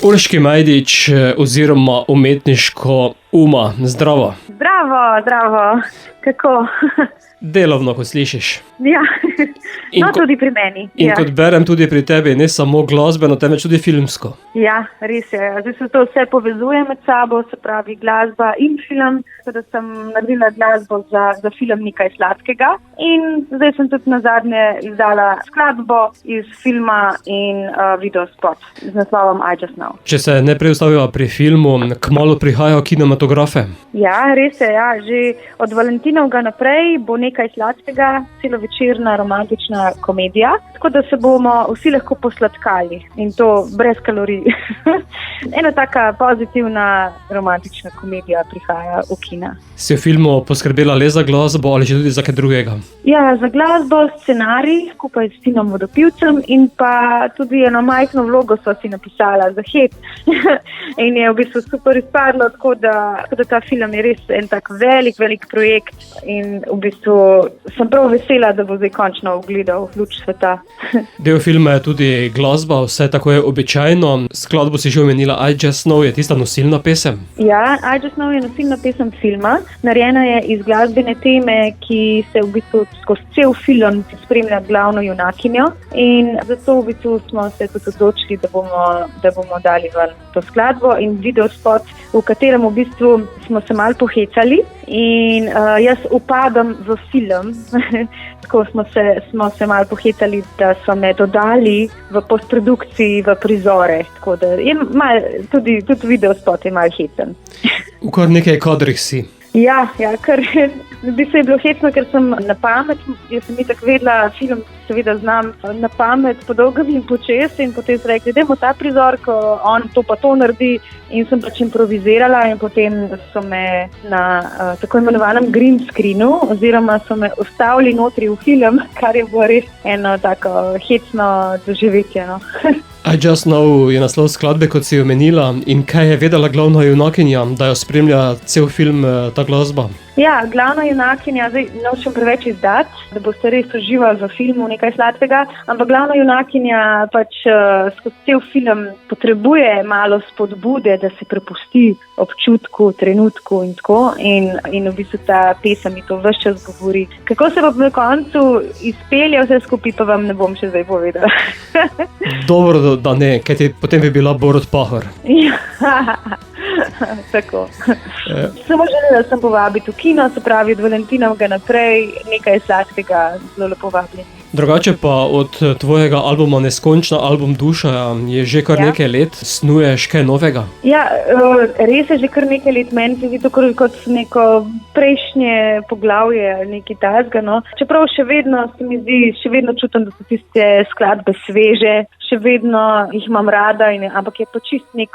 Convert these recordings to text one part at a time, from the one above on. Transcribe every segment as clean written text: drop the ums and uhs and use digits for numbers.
Urški Majdič oziroma umetniško Uma. Zdravo. Zdravo. Kako? Delovno, ko slišiš. Ja, tudi pri meni. In kot berem tudi pri tebi, ne samo glasbeno, temveč tudi filmsko. Ja, res je. Zdaj se to vse povezuje med sabo, se pravi glasba in film. Da sem naredila glasbo za film Nekaj sladkega. In zdaj sem tudi nazadnje izdala skladbo iz filma in videospot z naslovom I Just Know. Če se ne preustaviva pri filmu, kmalu prihajajo kinematografe. Ja, res je. Ja. Že od Valentinovega naprej bo Nekaj sladkega, celovečerna romantična komedija, tako da se bomo vsi lahko posladkali in to brez kalorij. Ena taka pozitivna romantična komedija prihaja v kina. Si v filmu poskrbela le za glasbo ali že tudi za kaj drugega? Ja, za glasbo, scenarij, skupaj s Tinom Vodopivcem in pa tudi eno majhno vlogo sva si napisala za hit. In je v bistvu super izpadlo, tako da ta film je res en tak velik projekt in v bistvu sem prav vesela, da bo zdaj končno ugledal luč sveta. Del filma je tudi glasba, vse tako je običajno. Skladbo si že omenila I Just Know, je tista nosilna pesem? Ja, I Just Know je nosilna pesem filma. Narejena je iz glasbene teme, ki se v bistvu skozi cel film spremlja glavno junakinjo. In zato v bistvu smo se tudi odločili, da bomo dali ven to skladbo in videospot, v katerem v bistvu smo se malo pohecali in jaz upadam v film. Tako smo se malo pohecali, da so me dodali v postprodukciji v prizore. Tako da je tudi videospot je malo hecen. V kar nekaj kadrih si. Ja, ker bi se je bilo hecno, ker sem na pamet, jaz sem itak vedela, film seveda znam na pamet, po dolgem in počes in potem so rekli, dajmo ta prizor, ko on to pa to naredi in sem pač improvizirala in potem so me na tako imenovanem green screenu oziroma so me ustavili notri v film, kar je bilo res eno tako hecno doživetje. No. I Just Know je naslov skladbe, kot si omenila, in kaj je vedela glavna junakinja, da jo spremlja cel film ta glasba? Ja, glavna junakinja, zdaj nočem preveč izdati, da boste res uživali v filmu Nekaj sladkega, ampak glavna junakinja pač skozi cel film potrebuje malo spodbude, da se prepusti občutku, trenutku in tako. In v bistvu ta pesem mi to ves čas govori. Kako se pa na koncu izpelje vse skupaj, pa vam ne bom še zdaj povedala. Dobro, da ne, kajti potem bi bila Borut Pahor. Ja, tako. Samo želela sem povabiti v kino, se pravi od Valentinovega naprej, Nekaj sladkega, zelo lepo vabljeni. Drugače pa od tvojega albuma Neskončna, album Duša, je že kar nekaj let, snuješ kaj novega? Ja, res je že kar nekaj let, meni se zdi to kot neko prejšnje poglavje, neki tasga, no. Čeprav še vedno se mi zdi, še vedno čutim, da so tiste skladbe sveže, še vedno jih imam rada, ampak je pa čist nek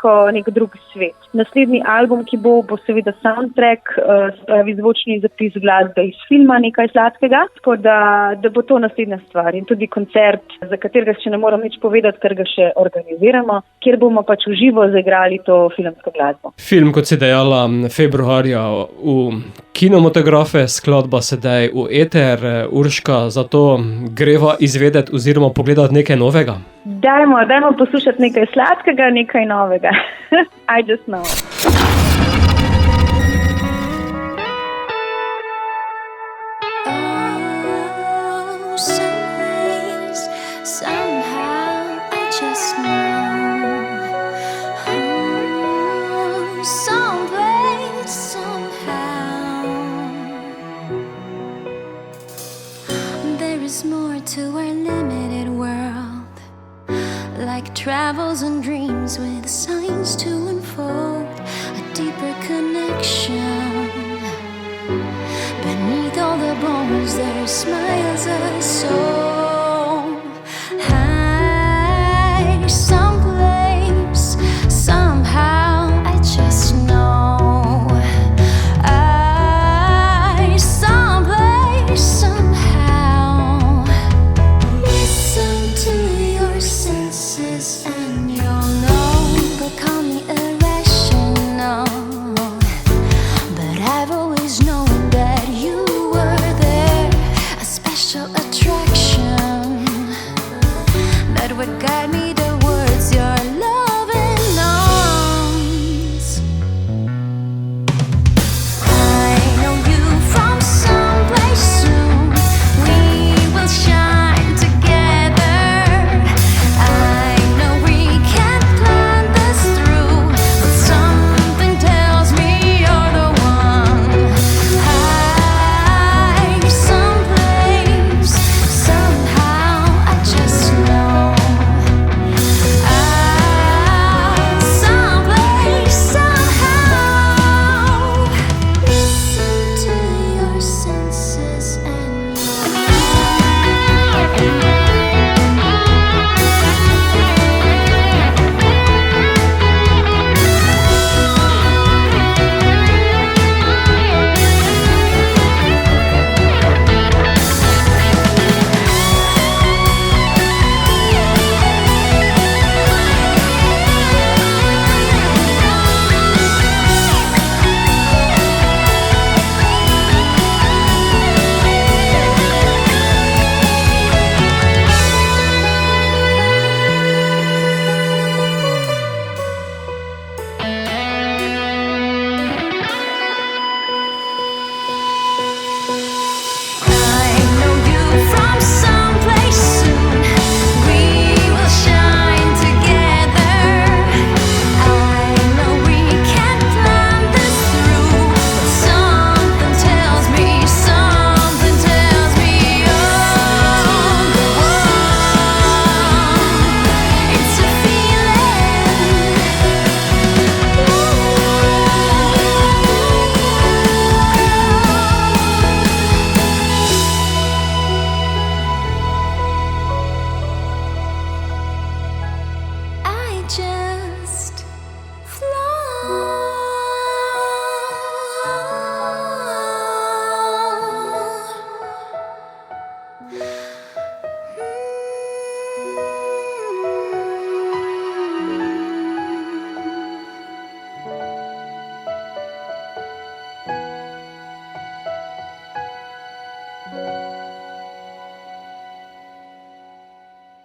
drug svet. Naslednji album, ki bo seveda soundtrack, spravi zvočni zapis glasbe iz filma Nekaj sladkega, tako da bo to naslednja stvar. In tudi koncert, za katerega še ne moram nič povedati, ker ga še organiziramo, kjer bomo pač v živo zaigrali to filmsko glasbo. Film, kot si dejala, februarja v kinematografe, skladba sedaj v eter. Urška, zato greva izvedeti oziroma pogledati nekaj novega? Dajmo poslušati nekaj sladkega, nekaj novega. I Just Know. To our limited world, like travels and dreams with signs to unfold, a deeper connection. Beneath all the bones there smiles a soul.